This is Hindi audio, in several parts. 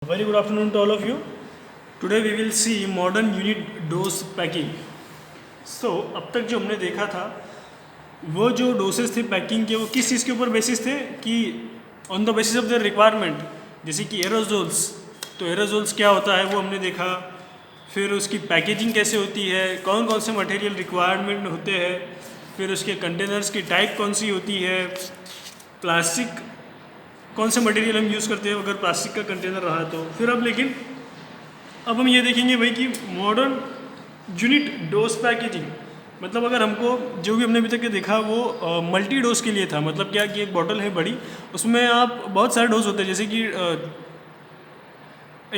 Very good afternoon to all of you. Today we will see modern unit dose packing. So अब तक जो हमने देखा था वो जो डोसेस थे पैकिंग के वो किस चीज़ के ऊपर बेसिस थे कि on the basis of the requirement, जैसे कि एरोजोल्स। तो एरोजोल्स क्या होता है वो हमने देखा, फिर उसकी पैकेजिंग कैसे होती है, कौन कौन से मटेरियल रिक्वायरमेंट होते हैं, फिर उसके कंटेनर्स की टाइप कौन सी होती है, प्लास्टिक कौन से मटेरियल हम यूज़ करते हैं अगर प्लास्टिक का कंटेनर रहा तो। फिर अब हम ये देखेंगे भाई कि मॉडर्न यूनिट डोज पैकेजिंग, मतलब अगर हमको जो भी हमने अभी तक के देखा वो मल्टी डोज के लिए था। मतलब क्या कि एक बॉटल है बड़ी, उसमें आप बहुत सारे डोज होते हैं, जैसे कि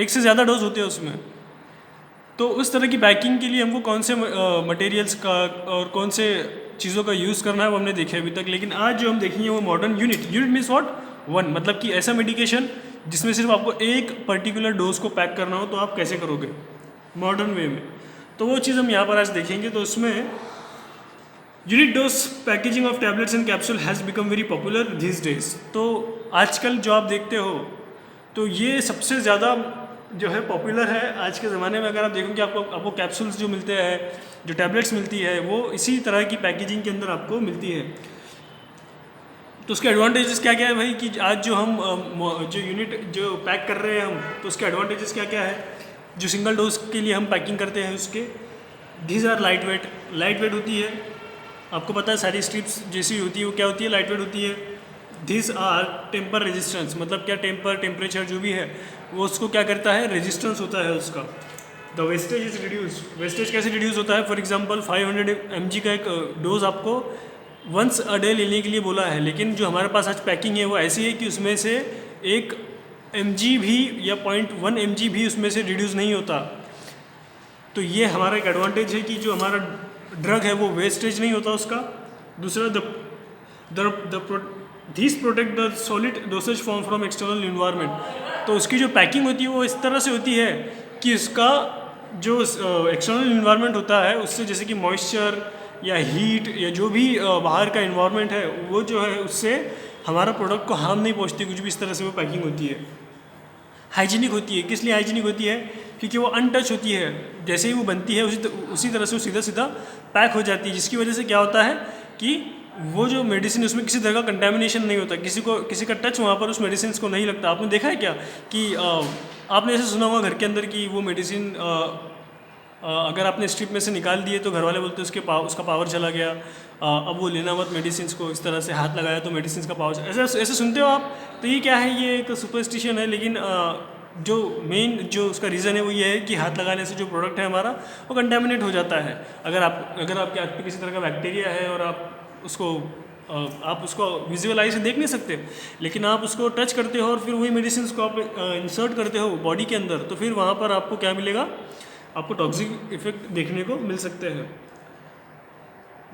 एक से ज़्यादा डोज होते हैं उसमें। तो उस तरह की पैकिंग के लिए हमको कौन से मटेरियल्स का और कौन से चीज़ों का यूज़ करना है वो हमने देखे अभी तक। लेकिन आज जो हम देखेंगे वो modern unit means what, one, मतलब कि ऐसा मेडिकेशन जिसमें सिर्फ आपको एक पर्टिकुलर डोज को पैक करना हो तो आप कैसे करोगे मॉडर्न वे में। तो वो चीज़ हम यहाँ पर आज देखेंगे। तो उसमें unit dose packaging of tablets and capsule has become very popular this days. तो आजकल जो आप देखते हो तो ये सबसे ज़्यादा जो है पॉपुलर है आज के ज़माने में। अगर आप देखोगे आपको कैप्सूल्स जो मिलते हैं, जो टैबलेट्स मिलती है, वो इसी तरह की पैकेजिंग के अंदर आपको मिलती है। तो उसके एडवांटेजेस क्या क्या है भाई कि आज जो हम जो यूनिट जो पैक कर रहे हैं हम, तो उसके एडवांटेजेस क्या क्या है। जो सिंगल डोज के लिए हम पैकिंग करते हैं उसके, दीज आर लाइट वेट होती है। आपको पता है सारी स्ट्रिप्स जैसी होती है वो क्या होती है, लाइट वेट होती है। दिस आर टेम्पर रेजिस्टेंस, मतलब क्या टेम्परेचर जो भी है वो उसको क्या करता है, रेजिस्टेंस होता है उसका। The wastage is reduce, wastage कैसे रिड्यूस होता है। फॉर एग्जांपल 500 mg का एक डोज आपको वंस अ डे लेने के लिए बोला है, लेकिन जो हमारे पास आज पैकिंग है वो ऐसी है कि उसमें से 1 mg भी या 0.1 mg भी उसमें से रिड्यूस नहीं होता। तो ये हमारा एक एडवांटेज है कि जो हमारा ड्रग है वो वेस्टेज नहीं होता उसका। दूसरा this protect the solid dosage form from external environment. तो उसकी जो पैकिंग होती है वो इस तरह से होती है कि उसका जो एक्सटर्नल इन्वायरमेंट होता है उससे, जैसे कि मॉइस्चर या हीट या जो भी बाहर का इन्वायरमेंट है वो जो है उससे हमारा प्रोडक्ट को हार्म नहीं पहुंचती, कुछ भी इस तरह से वो पैकिंग होती है। हाइजीनिक होती है, किस लिए हाइजीनिक होती है, क्योंकि वो अनटच होती है। जैसे ही वो बनती है उसी तरह से वो सीधा सीधा पैक हो जाती है, जिसकी वजह से क्या होता है कि वो जो मेडिसिन उसमें किसी तरह का कंटेमिनेशन नहीं होता, किसी का टच वहाँ पर उस मेडिसिन को नहीं लगता। आपने देखा है क्या कि आपने ऐसे सुना होगा घर के अंदर कि वो मेडिसिन अगर आपने स्ट्रिप में से निकाल दिए तो घर वाले बोलते हैं उसका पावर चला गया, अब वो लेना मत मेडिसिन को, इस तरह से हाथ लगाया तो मेडिसिन का पावर, ऐसे सुनते हो आप। तो ये क्या है, ये एक सुपरस्टिशन है। लेकिन जो मेन जो उसका रीज़न है वो ये है कि हाथ लगाने से जो प्रोडक्ट है हमारा वो कंटेमिनेट हो जाता है। अगर आपके हाथ पे किसी तरह का बैक्टीरिया है और आप उसको विजुअल आई से देख नहीं सकते, लेकिन आप उसको टच करते हो और फिर वही मेडिसिन को आप इंसर्ट करते हो बॉडी के अंदर, तो फिर वहाँ पर आपको क्या मिलेगा, आपको टॉक्सिक इफेक्ट देखने को मिल सकते हैं।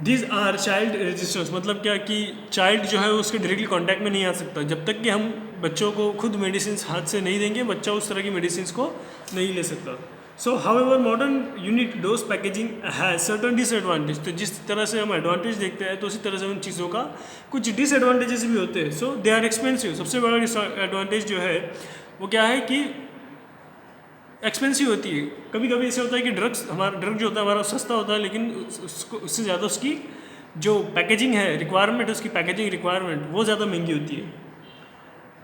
दिस आर चाइल्ड रेजिस्टेंस, मतलब क्या कि चाइल्ड जो है उसके डायरेक्टली कांटेक्ट में नहीं आ सकता। जब तक कि हम बच्चों को खुद मेडिसिन हाथ से नहीं देंगे, बच्चा उस तरह की मेडिसिन को नहीं ले सकता। सो however modern unit dose packaging has certain disadvantage. तो जिस तरह से हम एडवांटेज देखते हैं तो उसी तरह से उन चीज़ों का कुछ डिसएडवांटेजेस भी होते हैं। सो दे आर एक्सपेंसिव। सबसे बड़ा एडवांटेज जो है वो क्या है कि एक्सपेंसिव होती है। कभी कभी ऐसे होता है कि ड्रग जो होता है हमारा सस्ता होता है, लेकिन उससे ज़्यादा उसकी जो पैकेजिंग है रिक्वायरमेंट, उसकी पैकेजिंग रिक्वायरमेंट वो ज़्यादा महंगी होती है।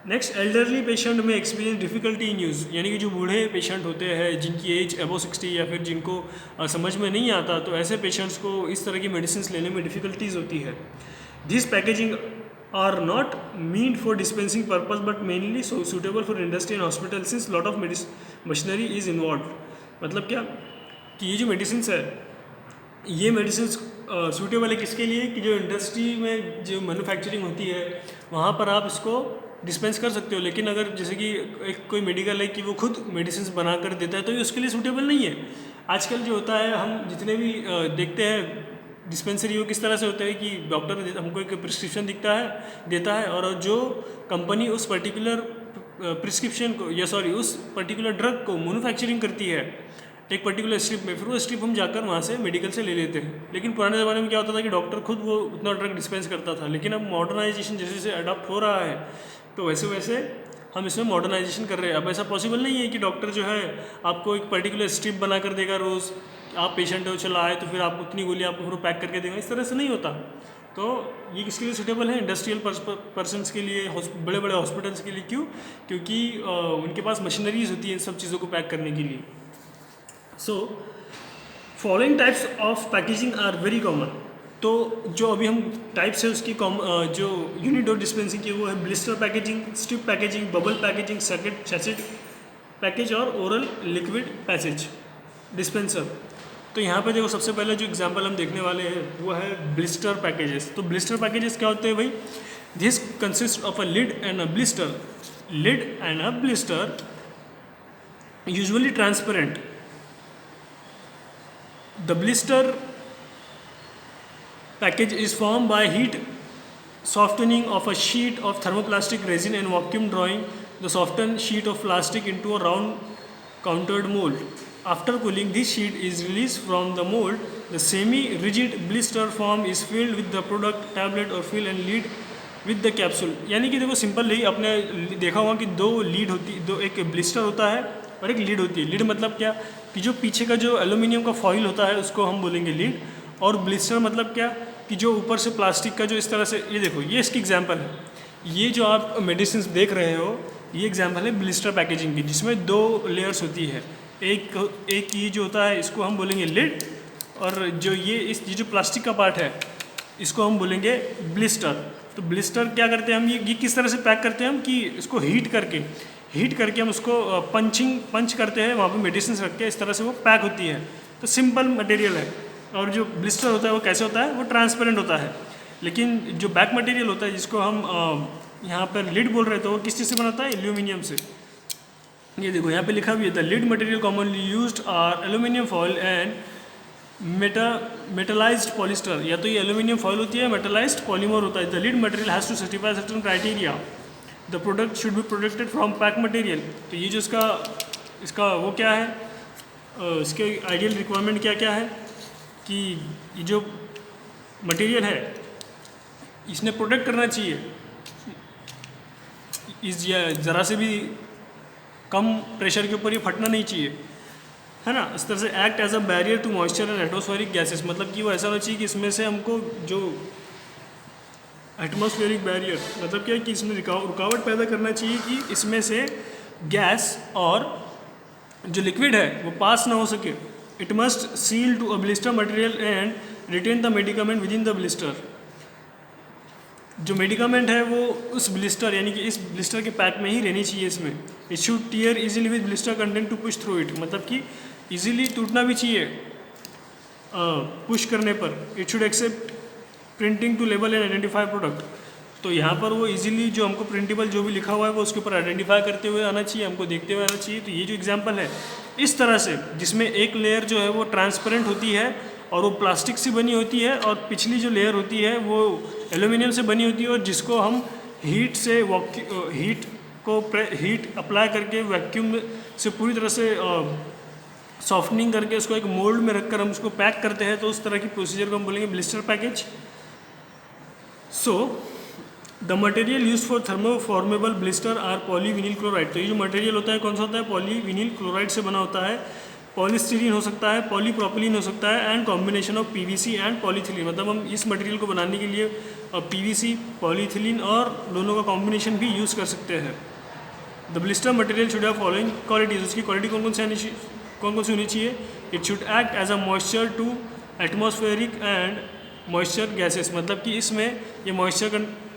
नेक्स्ट, एल्डरली पेशेंट में एक्सपीरियंस डिफिकल्टी इन यूज़, यानी कि जो बूढ़े पेशेंट होते हैं जिनकी एज अबव 60 या फिर जिनको समझ में नहीं आता, तो ऐसे पेशेंट्स को इस तरह की मेडिसिन लेने में डिफ़िकल्टीज होती है। This packaging are not meant for dispensing purpose but mainly suitable for industry and hospital since lot of machinery is involved। मतलब क्या कि ये जो मेडिसिन है ये मेडिसिन सूटेबल है किसके लिए कि जो इंडस्ट्री में जो मैन्युफैक्चरिंग होती है वहाँ पर आप इसको डिस्पेंस कर सकते हो। लेकिन अगर जैसे कि एक कोई मेडिकल है कि वो खुद मेडिसिन बना कर देता है तो ये उसके लिए सूटेबल नहीं है। आजकल जो होता है हम जितने भी देखते हैं डिस्पेंसरी वो किस तरह से होता है कि डॉक्टर हमको एक प्रिस्क्रिप्शन देता है और जो कंपनी उस पर्टिकुलर प्रिस्क्रिप्शन को उस पर्टिकुलर ड्रग को मैन्युफैक्चरिंग करती है एक पर्टिकुलर स्ट्रिप में, फिर वो स्ट्रिप हम जाकर वहाँ से मेडिकल से ले लेते हैं। लेकिन पुराने ज़माने में क्या होता था कि डॉक्टर खुद वो उतना ड्रग डिस्पेंस करता था। लेकिन अब मॉडर्नाइजेशन जैसे जैसे अडॉप्ट हो रहा है तो वैसे वैसे हम इसमें मॉडर्नाइजेशन कर रहे हैं। अब ऐसा पॉसिबल नहीं है कि डॉक्टर जो है आपको एक पर्टिकुलर स्ट्रिप बना कर देगा रोज़, आप पेशेंट हो चला आए तो फिर आपको इतनी गोली आपको फिर पैक करके देगा, इस तरह से नहीं होता। तो ये किसके लिए सूटेबल है? इंडस्ट्रियल पर्सनस के लिए, बड़े बड़े हॉस्पिटल्स के लिए। क्यों? क्योंकि उनके पास मशीनरीज होती है इन सब चीज़ों को पैक करने के लिए। So following types of packaging are very common. तो जो अभी हम टाइप्स है उसकी जो यूनिट डोज डिस्पेंसिंग की वो है blister packaging, strip packaging, bubble packaging, sachet package और ओरल लिक्विड पैसेज डिस्पेंसर। तो यहाँ पे देखो सबसे पहले जो एग्जांपल हम देखने वाले हैं वो है ब्लिस्टर पैकेजेस। तो ब्लिस्टर पैकेजेस क्या होते हैं भाई? This consist of a lid and a blister. Lid and a blister usually transparent. The blister package is formed by heat softening of a sheet of thermoplastic resin and vacuum drawing the softened sheet of plastic into a round countered mold. After cooling, this sheet is released from the mold. The semi-rigid blister form is filled with the product, tablet or fill and lead with the capsule. यानी कि देखो सिंपल ही आपने देखा होगा कि दो लीड होती, दो एक ब्लिस्टर होता है और एक लीड होती है। लीड मतलब क्या कि जो पीछे का जो एल्यूमिनियम का फॉइल होता है उसको हम बोलेंगे लीड, और ब्लिस्टर मतलब क्या कि जो ऊपर से प्लास्टिक का जो इस तरह से, ये देखो ये इसकी एग्जांपल है। ये जो आप मेडिसिन देख रहे हो ये एग्जांपल है ब्लिस्टर पैकेजिंग की, जिसमें दो लेयर्स होती है। एक ये जो होता है इसको हम बोलेंगे लिड, और जो ये जो प्लास्टिक का पार्ट है इसको हम बोलेंगे ब्लिस्टर। तो ब्लिस्टर क्या करते हैं हम, ये किस तरह से पैक करते हैं हम कि इसको हीट करके हम उसको पंच करते हैं, वहाँ पे मेडिसिन रख के इस तरह से वो पैक होती है। तो सिंपल मटेरियल है। और जो ब्लिस्टर होता है वो कैसे होता है? वो ट्रांसपेरेंट होता है। लेकिन जो बैक मटेरियल होता है जिसको हम यहाँ पर लिड बोल रहे थे वो किस चीज़ से बनाता है? एल्यूमिनियम से। ये देखो यहाँ पे लिखा भी है, the lid material commonly used are aluminium foil and metallised polyester. या तो ये एल्यूमिनियम फॉइल होती है, मेटलाइज्ड पॉलीमर होता है। The lid material has to certify certain criteria. The product should be protected from pack material. तो ये जो इसका वो क्या है, इसके आइडियल रिक्वायरमेंट क्या क्या है कि ये जो मटेरियल है इसने प्रोटेक्ट करना चाहिए, ज़रा से भी कम प्रेशर के ऊपर ये फटना नहीं चाहिए, है ना। इस तरह से act as a barrier to moisture and atmospheric gases, मतलब कि वो ऐसा होना चाहिए कि इसमें से हमको जो एटमॉस्फेरिक बैरियर मतलब क्या है कि इसमें रुकावट पैदा करना चाहिए कि इसमें से गैस और जो लिक्विड है वो पास ना हो सके। It must seal to a blister material and retain the medicament within the blister. जो मेडिकामेंट है वो उस ब्लिस्टर यानी कि इस ब्लिस्टर के पैक में ही रहनी चाहिए इसमें। It should tear easily with blister content to push through it, मतलब कि इजीली टूटना भी चाहिए पुश करने पर। It should accept printing to label and identify product. तो यहाँ पर वो इजीली जो हमको प्रिंटेबल जो भी लिखा हुआ है वो उसके ऊपर आइडेंटिफाई करते हुए आना चाहिए, हमको देखते हुए आना चाहिए। तो ये जो एग्जांपल है इस तरह से, जिसमें एक लेयर जो है वो ट्रांसपेरेंट होती है और वो प्लास्टिक से बनी होती है, और पिछली जो लेयर होती है वो एल्यूमिनियम से बनी होती है, और जिसको हम हीट अप्लाई करके वैक्यूम से पूरी तरह से सॉफ्टनिंग करके उसको एक मोल्ड में रखकर हम उसको पैक करते हैं। तो उस तरह की प्रोसीजर को हम बोलेंगे blister package. So the material use for thermoformable blister are polyvinyl chloride. तो ये जो मटेरियल होता है कौन सा होता है? पॉलीविनिल क्लोराइड से बना होता है। पॉलीस्टीरीन हो सकता है, पॉलीप्रोपिलीन हो सकता है, and combination of PVC and polythene. मतलब हम इस मटेरियल को बनाने के लिए पीवीसी, पॉलीथिलीन और दोनों का कॉम्बिनेशन भी यूज़ कर सकते हैं। The blister material should have following qualities. उसकी क्वालिटी कौन कौन सी होनी चाहिए? It should act as a moisture to atmospheric and moisture gases. मतलब कि इसमें ये मॉइस्चर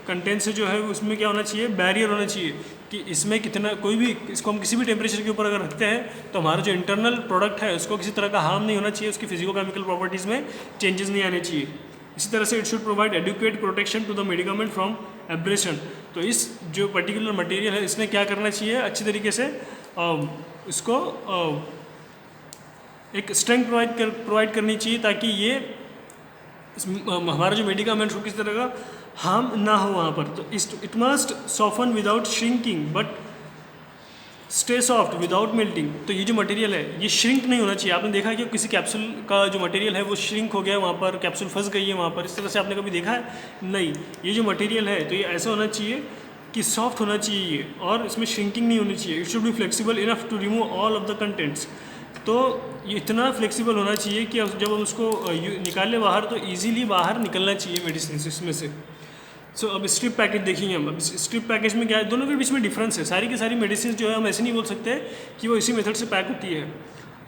कंटेंट से जो है उसमें क्या होना चाहिए? बैरियर होना चाहिए कि इसमें कितना कोई भी, इसको हम किसी भी टेम्परेचर के ऊपर अगर रखते हैं तो हमारा जो इंटरनल प्रोडक्ट है उसको किसी तरह का हार्म नहीं होना चाहिए, उसकी फिजिको-केमिकल प्रॉपर्टीज़ में चेंजेस नहीं आने चाहिए। इसी तरह से it should provide adequate protection to the medicament from abrasion. तो इस जो पर्टिकुलर मटेरियल है इसने क्या करना चाहिए? अच्छी तरीके से इसको एक स्ट्रेंथ प्रोवाइड करनी चाहिए ताकि ये हमारा जो मेडिकामेंट हो किसी तरह का हार्म ना हो वहाँ पर। तो it must soften without shrinking but stay soft without melting. तो ये जो मटेरियल है ये श्रिंक नहीं होना चाहिए। आपने देखा कि किसी कैप्सूल का जो मटेरियल है वो श्रिंक हो गया, वहाँ पर कैप्सूल फंस गई है वहाँ पर, इस तरह से आपने कभी देखा है? नहीं। ये जो मटेरियल है तो ये ऐसा होना चाहिए कि सॉफ्ट होना चाहिए ये, और इसमें श्रिंकिंग नहीं होनी चाहिए। It should be flexible enough to remove all of the contents. तो ये इतना फ्लेक्सिबल होना चाहिए कि जब हम उसको निकालें बाहर तो ईजीली बाहर निकलना चाहिए मेडिसिन इसमें से। सो अब स्ट्रिप पैकेज देखेंगे हम। अब स्ट्रिप पैकेज में क्या है, दोनों के बीच में डिफरेंस है। सारी की सारी मेडिसिन जो है हम ऐसे नहीं बोल सकते कि वो इसी मेथड से पैक होती है।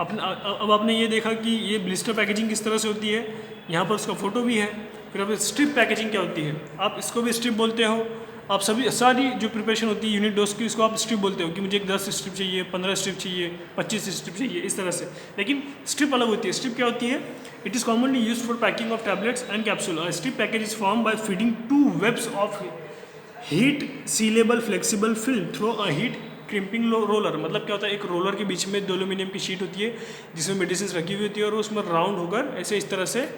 अब आपने ये देखा कि ये ब्लिस्टर पैकेजिंग किस तरह से होती है, यहाँ पर उसका फ़ोटो भी है। फिर अब स्ट्रिप पैकेजिंग क्या होती है, आप इसको भी स्ट्रिप बोलते हो। आप सभी सारी जो प्रिपरेशन होती है यूनिट डोज की, इसको आप स्ट्रिप बोलते हो कि मुझे 10 स्ट्रिप चाहिए, 15 स्ट्रिप चाहिए, 25 स्ट्रिप चाहिए, इस तरह से। लेकिन स्ट्रिप अलग होती है। स्ट्रिप क्या होती है, it is commonly use for packing of tablets and capsule. Strip package is form by feeding 2 webs of heat sealable flexible film through a heat crimping roller. मतलब क्या होता है, एक रोलर के बीच में 2 एल्यूमिनियम की शीट होती है जिसमें मेडिसिन रखी हुई होती है, और उसमें राउंड होकर ऐसे इस तरह से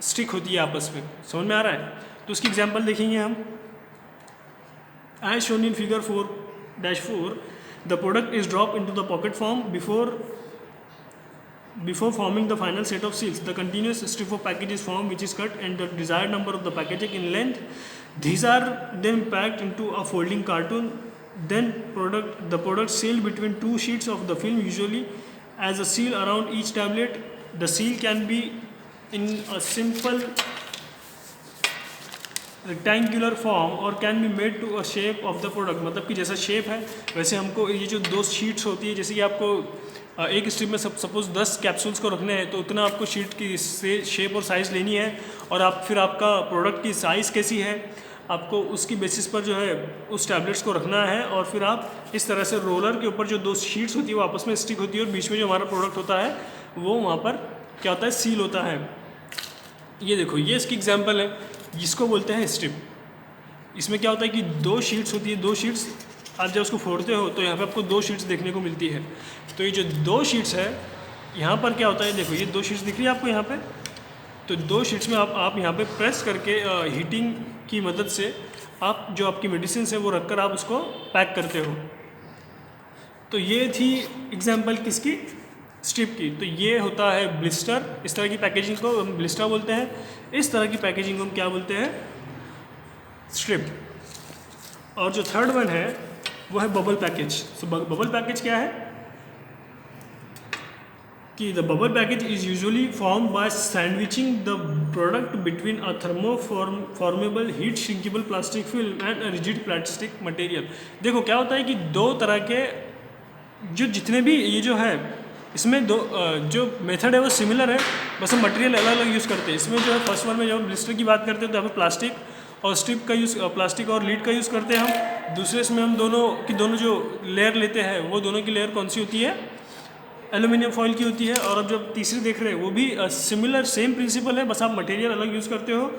स्टिक होती है आपस में। समझ में आ रहा है? तो उसकी एग्जांपल देखेंगे हम। As shown in figure 4-4, the product is drop into the pocket form before forming the final set of seals. The continuous strip of package is formed, which is cut and the desired number of the packaging in length. These are then packed into a folding carton. Then the product sealed between 2 sheets of the film, usually as a seal around each tablet. The seal can be in a simple rectangular form और can be made to a shape of the product. मतलब कि जैसा शेप है वैसे हमको ये जो 2 शीट्स होती है, जैसे कि आपको एक स्ट्रिप में सपोज 10 कैप्सूल्स को रखने हैं, तो उतना आपको शीट की शेप और साइज़ लेनी है, और फिर आपका प्रोडक्ट की साइज़ कैसी है आपको उसकी बेसिस पर जो है उस टैबलेट्स को रखना है। और फिर आप इस तरह से रोलर के ऊपर जो 2 शीट्स होती है वो आपस में स्टिक होती है, और बीच में जो हमारा प्रोडक्ट होता है वो वहाँ पर क्या होता है, सील होता है। ये देखो, ये इसकी एग्जाम्पल है, जिसको बोलते हैं स्ट्रिप। इसमें क्या होता है कि 2 शीट्स होती है, 2 शीट्स आप जब उसको फोड़ते हो तो यहाँ पे आपको 2 शीट्स देखने को मिलती है। तो ये जो 2 शीट्स है यहाँ पर क्या होता है, देखो ये 2 शीट्स दिख रही है आपको यहाँ पे। तो 2 शीट्स में आप यहाँ पे प्रेस करके हीटिंग की मदद से आप जो आपकी मेडिसिन है वो रखकर आप उसको पैक करते हो। तो ये थी एग्जाम्पल किसकी, स्ट्रिप की। तो ये होता है ब्लिस्टर। इस तरह की पैकेजिंग को हम ब्लिस्टर बोलते हैं, इस तरह की पैकेजिंग को हम क्या बोलते हैं, स्ट्रिप। और जो थर्ड वन है वो है bubble package. So bubble package क्या है कि the bubble package is usually form by sandwiching the product between a thermoformable heat shrinkable plastic film and a rigid plastic material. देखो क्या होता है कि 2 तरह के जितने भी ये जो है इसमें जो मेथड है वो सिमिलर है, बस हम मटेरियल अलग अलग यूज़ करते हैं। इसमें जो है फर्स्ट वन में जब हम ब्लिस्टर की बात करते हैं तो यहाँ पर प्लास्टिक और स्ट्रिप का यूज़, प्लास्टिक और लीड का यूज़ करते हैं हम। दूसरे इसमें हम दोनों जो लेयर लेते हैं वो दोनों की लेयर कौन सी होती है, एल्यूमिनियम फॉइल की होती है। और अब जब तीसरी देख रहे हैं वो भी सिमिलर सेम प्रिंसिपल है, बस आप मटेरियल अलग यूज़ करते हो।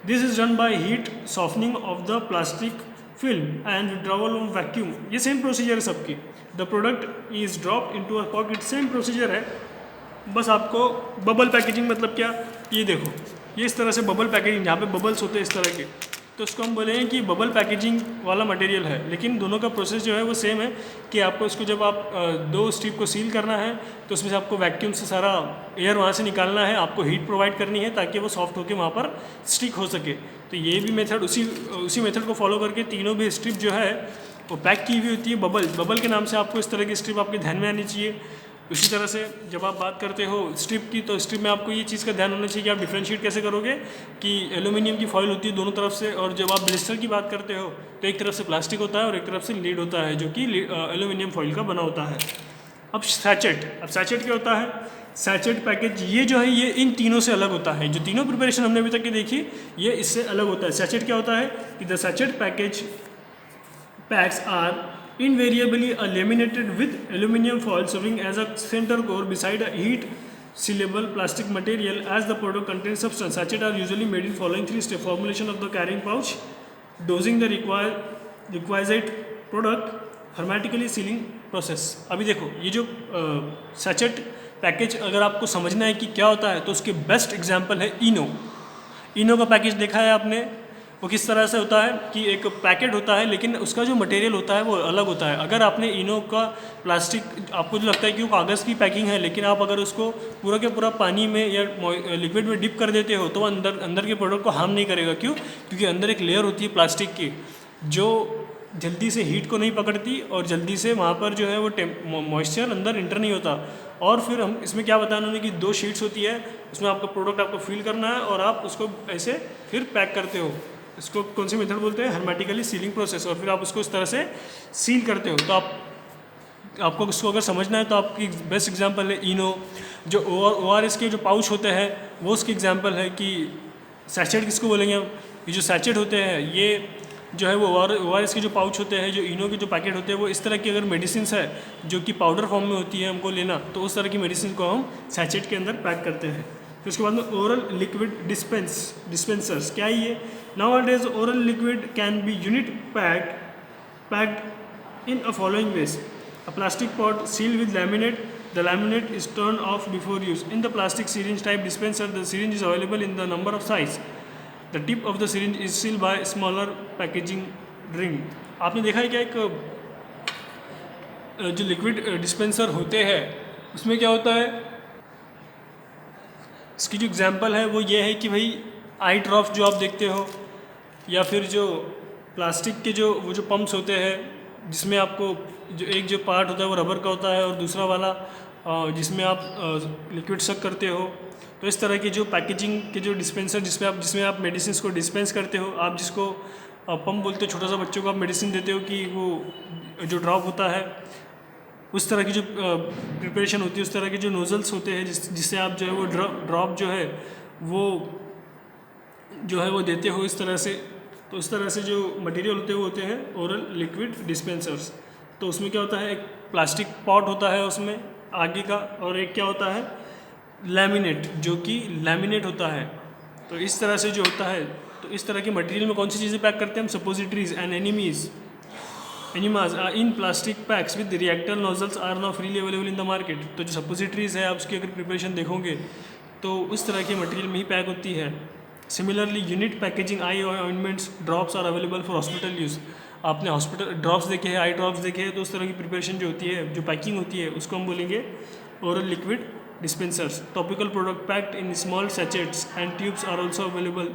This is done by heat softening of the plastic film and withdrawal of vacuum. ये सेम प्रोसीजर है सबकी। The product is dropped into a pocket, same procedure है, बस आपको बबल पैकेजिंग मतलब क्या, ये देखो ये इस तरह से बबल पैकेजिंग, यहाँ पे बबल्स होते हैं इस तरह के, तो इसको हम बोलेंगे कि बबल पैकेजिंग वाला मटेरियल है। लेकिन दोनों का प्रोसेस जो है वो सेम है कि आपको इसको जब आप 2 स्ट्रिप को सील करना है तो उसमें से आपको वैक्यूम से सारा एयर वहाँ से निकालना है, आपको हीट प्रोवाइड करनी है ताकि वो सॉफ्ट होकर वहाँ पर स्टिक हो सके। तो ये भी मेथड उसी मेथड को फॉलो करके तीनों भी स्ट्रिप जो है वो पैक की हुई होती है। बबल के नाम से आपको इस तरह की स्ट्रिप आपके ध्यान में आनी चाहिए। उसी तरह से जब आप बात करते हो स्ट्रिप की, तो स्ट्रिप में आपको ये चीज़ का ध्यान होना चाहिए कि आप डिफ्रेंशिएट कैसे करोगे कि एल्यूमिनियम की फॉइल होती है दोनों तरफ से, और जब आप ब्लिस्टर की बात करते हो तो एक तरफ से प्लास्टिक होता है और एक तरफ से लीड होता है जो कि एल्यूमिनियम फॉइल का बना होता है। अब सैचेट क्या होता है, सैचेट पैकेज ये जो है ये इन तीनों से अलग होता है। जो तीनों प्रिपरेशन हमने अभी तक की देखी ये इससे अलग होता है। सैचेट क्या होता है कि the sachet packs are invariably laminated with aluminum foil serving as a center core beside a heat sealable plastic material as the product contains substance. Sachets are usually made in following 3 steps: formulation of the carrying pouch, dosing the requisite product, hermetically sealing process. अभी देखो ये जो सैचेट पैकेज अगर आपको समझना है कि क्या होता है तो उसके बेस्ट एग्जांपल है इनो का पैकेज देखा है आपने, वो किस तरह से होता है कि एक पैकेट होता है लेकिन उसका जो मटेरियल होता है वो अलग होता है। अगर आपने इनो का प्लास्टिक, आपको जो लगता है कि वो कागज़ की पैकिंग है, लेकिन आप अगर उसको पूरा के पूरा पानी में या लिक्विड में डिप कर देते हो तो वो अंदर के प्रोडक्ट को हार्म नहीं करेगा। क्यों? क्योंकि अंदर एक लेयर होती है प्लास्टिक की जो जल्दी से हीट को नहीं पकड़ती और जल्दी से वहाँ पर जो है वो मॉइस्चर अंदर इंटर नहीं होता। और फिर हम इसमें क्या बताया उन्होंने कि 2 शीट्स होती है, उसमें आपका प्रोडक्ट आपको फिल करना है और आप उसको ऐसे फिर पैक करते हो। इसको कौन सी मेथड बोलते हैं? Hermetically ceiling process. और फिर आप उसको इस तरह से सील करते हो। तो आपको इसको अगर समझना है तो आपकी बेस्ट एग्जांपल है इनो। जो ORS के जो पाउच होते हैं वो उसकी एग्जांपल है कि सैचेट किसको बोलेंगे हम? ये जो सैचेट होते हैं ये जो है वो ORS के जो पाउच होते हैं, जो इनो के जो पैकेट होते हैं, वो इस तरह की अगर मेडिसिन है जो कि पाउडर फॉर्म में होती है हमको लेना, तो उस तरह की मेडिसिन को हम सैचेट के अंदर पैक करते हैं। फिर उसके बाद में ओरल लिक्विड डिस्पेंसर्स क्या है ये? Nowadays oral liquid can be unit packed in a following ways: a plastic pot sealed with laminate. The laminate is turned off before use. In the plastic syringe type dispenser, the syringe is available in the number of size. The tip of the syringe is sealed by smaller packaging ring. आपने देखा है क्या एक जो लिक्विड डिस्पेंसर होते हैं उसमें क्या होता है? इसकी जो एग्जांपल है वो ये है कि भाई आई ड्रॉप जो आप देखते हो, या फिर जो प्लास्टिक के वो जो पंप्स होते हैं जिसमें आपको जो एक जो पार्ट होता है वो रबर का होता है और दूसरा वाला जिसमें आप लिक्विड सक करते हो। तो इस तरह की जो पैकेजिंग के जो डिस्पेंसर जिसमें आप मेडिसिन को डिस्पेंस करते हो, आप जिसको पंप बोलते हो, छोटा सा बच्चों को आप मेडिसिन देते हो कि वो जो ड्रॉप होता है उस तरह की जो प्रिपरेशन होती है, उस तरह के जो नोजल्स होते हैं जिससे आप जो है वो ड्रॉप जो है वो देते हो इस तरह से। तो इस तरह से जो मटेरियल होते हैं वो होते हैं ओरल लिक्विड डिस्पेंसर्स। तो उसमें क्या होता है, एक प्लास्टिक पॉट होता है उसमें आगे का, और एक क्या होता है लैमिनेट, जो कि लैमिनेट होता है। तो इस तरह से जो होता है, तो इस तरह के मटेरियल में कौन सी चीज़ें पैक करते हैं हम? Suppositories and enemas in plastic packs with reactor nozzles are now freely available in the market. तो जो सपोजिटरीज है आप उसकी अगर प्रिपरेशन देखोगे तो उस तरह के मटेरियल में ही पैक होती है। Similarly unit packaging eye ointments drops are available for hospital use. आपने हॉस्पिटल ड्रॉप्स देखे हैं, आई ड्रॉप्स देखे हैं, तो उस तरह की प्रिपरेशन जो होती है, जो पैकिंग होती है, उसको हम बोलेंगे oral liquid dispensers. Topical product packed in small sachets and tubes are also available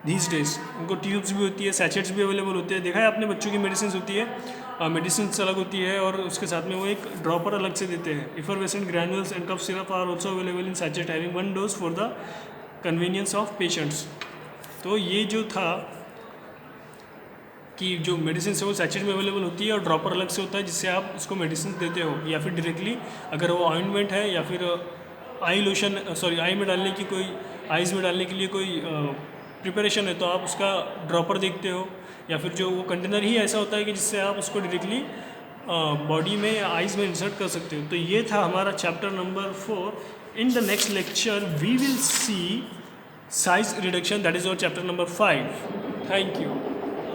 these days. उनको ट्यूब्स भी होती है, सैचेट्स भी अवेलेबल होते हैं। देखा है आपने बच्चों की मेडिसिन होती है, मेडिसिन अलग होती है और उसके साथ में वो एक ड्रॉपर अलग से देते हैं। Effervescent granules and cough syrup are also available in sachet having 1 dose for the convenience of patients. तो ये जो था कि जो मेडिसिन है वो सैचेट में अवेलेबल होती है और ड्रॉपर अलग से होता है जिससे आप उसको मेडिसिन देते हो, या फिर डायरेक्टली अगर वो ऑइंटमेंट है या फिर आई लोशन आई में डालने की कोई आइज़ में डालने के लिए कोई प्रिपरेशन है तो आप उसका ड्रॉपर देखते हो, या फिर जो वो कंटेनर ही ऐसा होता है कि जिससे आप उसको डायरेक्टली बॉडी में या आइज़ में इंसर्ट कर सकते हो। तो ये था हमारा chapter number 4। In the next lecture we will see size reduction, that is और चैप्टर नंबर 5। Thank you.